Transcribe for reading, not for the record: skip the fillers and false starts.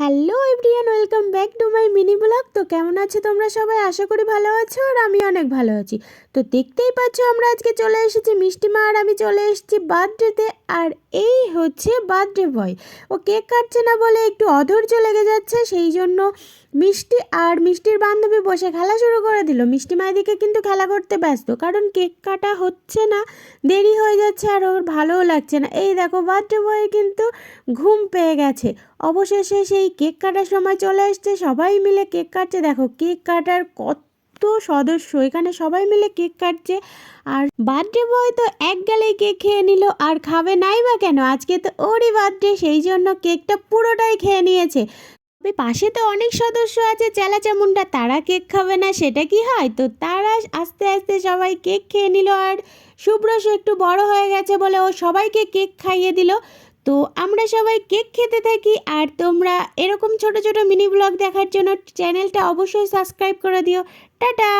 Hello everyone, welcome back to my mini blog. তো কেমন আছো তোমরা সবাই? আশা করি ভালো আছো, আর আমি অনেক ভালো আছি। তো দেখতেই পাচ্ছ আমরা আজকে চলে এসেছি, মিষ্টিমা আর আমি চলে এসেছি বার্থডেতে। আর এই হচ্ছে বার্থডে বয়। ও কেক কাটছে না বলে একটু অধৈর্য লেগে যাচ্ছে, সেই জন্য মিষ্টি আর মিষ্টির বান্ধবী বসে খেলা শুরু করে দিল। মিষ্টিমা এদিকে কিন্তু খেলা করতে ব্যস্ত, কারণ কেক কাটা হচ্ছে না, দেরি হয়ে যাচ্ছে আর ওর ভালোও লাগছে না। এই দেখো বার্থডে বয়ের কিন্তু ঘুম পেয়ে গেছে। অবশেষে সেই কেক কাটার সময় চলে এসছে, সবাই মিলে কেক কাটছে। দেখো কেক কাটার কত সদস্য, এখানে সবাই মিলে কেক কাটছে। আর বার্থডে বয় তো এক গেলেই কেক খেয়ে নিল, আর খাবে নাই বা কেন, আজকে তো ওরই বার্থডে, সেই জন্য কেকটা পুরোটাই খেয়ে নিয়েছে। তবে পাশে তো অনেক সদস্য আছে চেলাচামুন্ডা, তারা কেক খাবে না সেটা কি হয়? তো তারা আস্তে আস্তে সবাই কেক খেয়ে নিল। আর শুভ্রশ একটু বড় হয়ে গেছে বলে ও সবাইকে কেক খাইয়ে দিল। তো আমরা সবাই কেক খেতে থাকি। আর তোমরা এরকম ছোট ছোট মিনি ব্লগ দেখার জন্য চ্যানেলটা অবশ্যই সাবস্ক্রাইব করে দিও। টাটা।